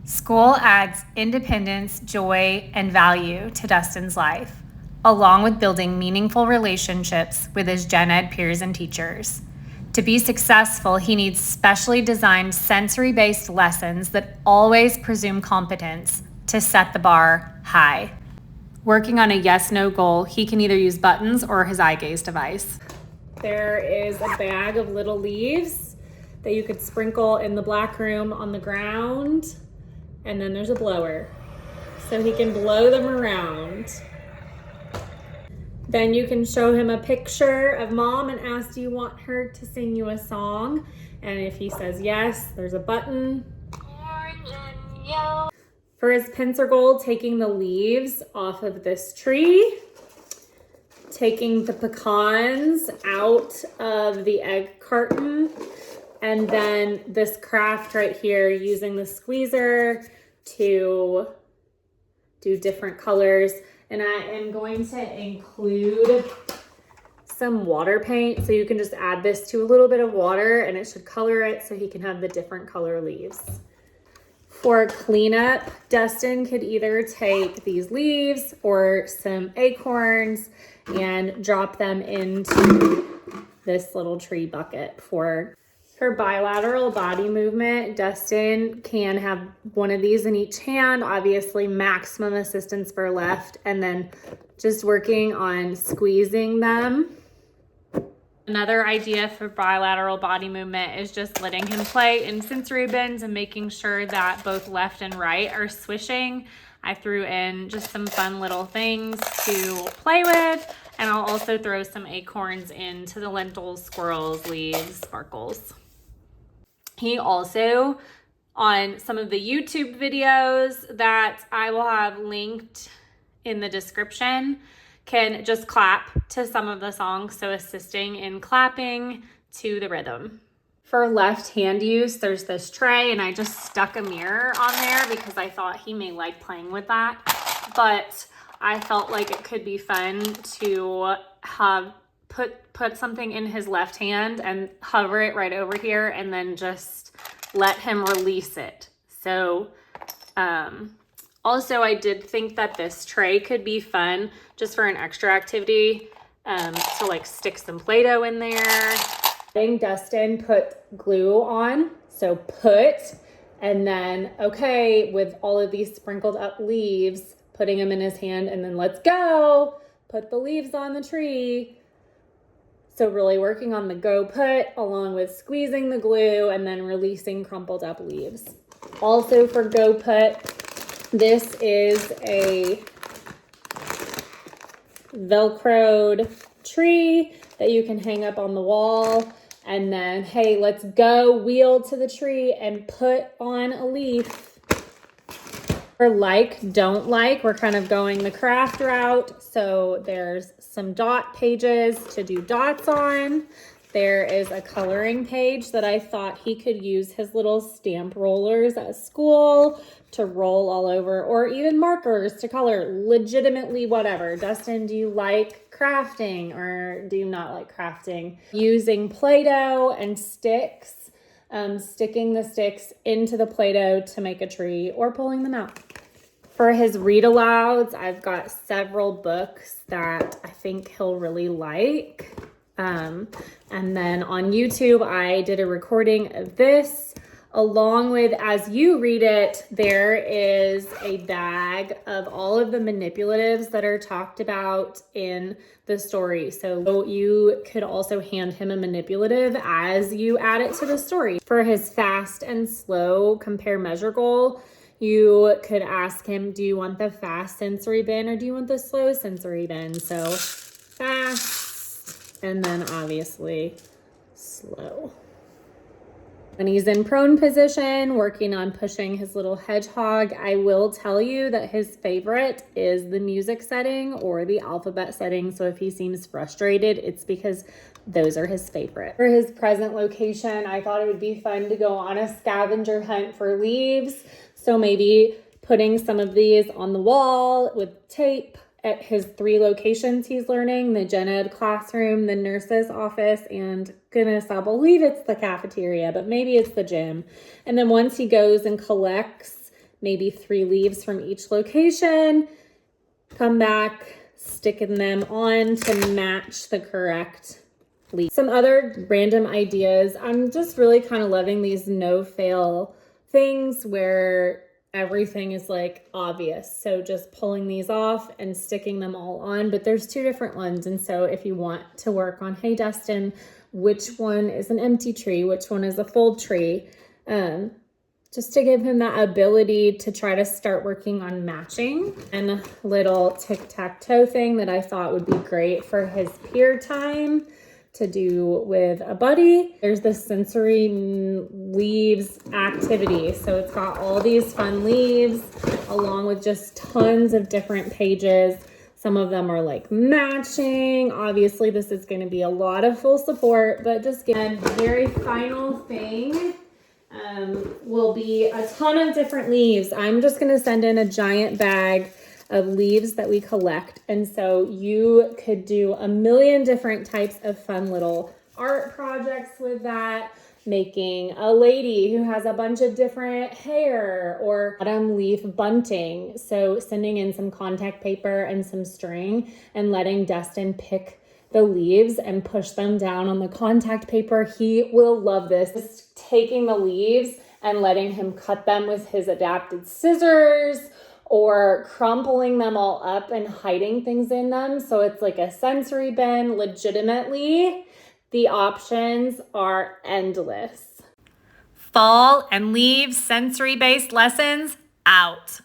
School adds independence, joy, and value to Dustin's life, along with building meaningful relationships with his gen ed peers and teachers. To be successful, he needs specially designed sensory-based lessons that always presume competence to set the bar high. Working on a yes-no goal, he can either use buttons or his eye gaze device. There is a bag of little leaves that you could sprinkle in the black room on the ground. And then there's a blower, so he can blow them around. Then you can show him a picture of mom and ask, do you want her to sing you a song? And if he says yes, there's a button. For his pincer goal, taking the leaves off of this tree, taking the pecans out of the egg carton, and then this craft right here, using the squeezer to do different colors. And I am going to include some water paint, so you can just add this to a little bit of water and it should color it so he can have the different color leaves. For cleanup, Dustin could either take these leaves or some acorns and drop them into this little tree bucket. For bilateral body movement, Dustin can have one of these in each hand, obviously maximum assistance for left, and then just working on squeezing them. Another idea for bilateral body movement is just letting him play in sensory bends and making sure that both left and right are swishing. I threw in just some fun little things to play with, and I'll also throw some acorns into the lentils, squirrels, leaves, sparkles. He also, on some of the YouTube videos that I will have linked in the description, can just clap to some of the songs, so assisting in clapping to the rhythm. For left hand use, there's this tray, and I just stuck a mirror on there because I thought he may like playing with that, but I felt like it could be fun to have put something in his left hand and hover it right over here and then just let him release it. So also I did think that this tray could be fun just for an extra activity, to like stick some Play-Doh in there. Dustin put glue on, so put, and then okay, with all of these sprinkled up leaves, putting them in his hand, and then let's go, put the leaves on the tree. So really working on the go put along with squeezing the glue and then releasing crumpled up leaves. Also for go put, this is a Velcroed tree that you can hang up on the wall. And then, hey, let's go, wheel to the tree and put on a leaf. For like, don't like, we're kind of going the craft route. So there's some dot pages to do dots on. There is a coloring page that I thought he could use his little stamp rollers at school to roll all over, or even markers to color, legitimately whatever. Dustin, do you like crafting or do you not like crafting? Using Play-Doh and sticks, sticking the sticks into the Play-Doh to make a tree or pulling them out. For his read alouds, I've got several books that I think he'll really like. And then on YouTube, I did a recording of this. Along with, as you read it, there is a bag of all of the manipulatives that are talked about in the story. So you could also hand him a manipulative as you add it to the story. For his fast and slow compare measure goal, you could ask him, do you want the fast sensory bin or do you want the slow sensory bin? So fast, and then obviously slow. When he's in prone position, working on pushing his little hedgehog, I will tell you that his favorite is the music setting or the alphabet setting. So if he seems frustrated, it's because those are his favorite. For his present location, I thought it would be fun to go on a scavenger hunt for leaves. So maybe putting some of these on the wall with tape at his 3 locations he's learning, the gen ed classroom, the nurse's office, and goodness, I believe it's the cafeteria, but maybe it's the gym. And then once he goes and collects maybe 3 leaves from each location, come back, sticking them on to match the correct leaf. Some other random ideas. I'm just really kind of loving these no-fail things where everything is like obvious. So just pulling these off and sticking them all on, but there's 2 different ones. And so if you want to work on, hey, Dustin, which one is an empty tree? Which one is a full tree? Just to give him that ability to try to start working on matching. And a little tic-tac-toe thing that I thought would be great for his peer time to do with a buddy. There's the sensory leaves activity. So it's got all these fun leaves along with just tons of different pages. Some of them are like matching. Obviously, this is going to be a lot of full support, but just a very final thing will be a ton of different leaves. I'm just going to send in a giant bag of leaves that we collect. And so you could do a million different types of fun little art projects with that. Making a lady who has a bunch of different hair or autumn leaf bunting. So sending in some contact paper and some string and letting Dustin pick the leaves and push them down on the contact paper. He will love this. Just taking the leaves and letting him cut them with his adapted scissors or crumpling them all up and hiding things in them. So it's like a sensory bin. Legitimately, the options are endless. Fall and leaves sensory-based lessons out.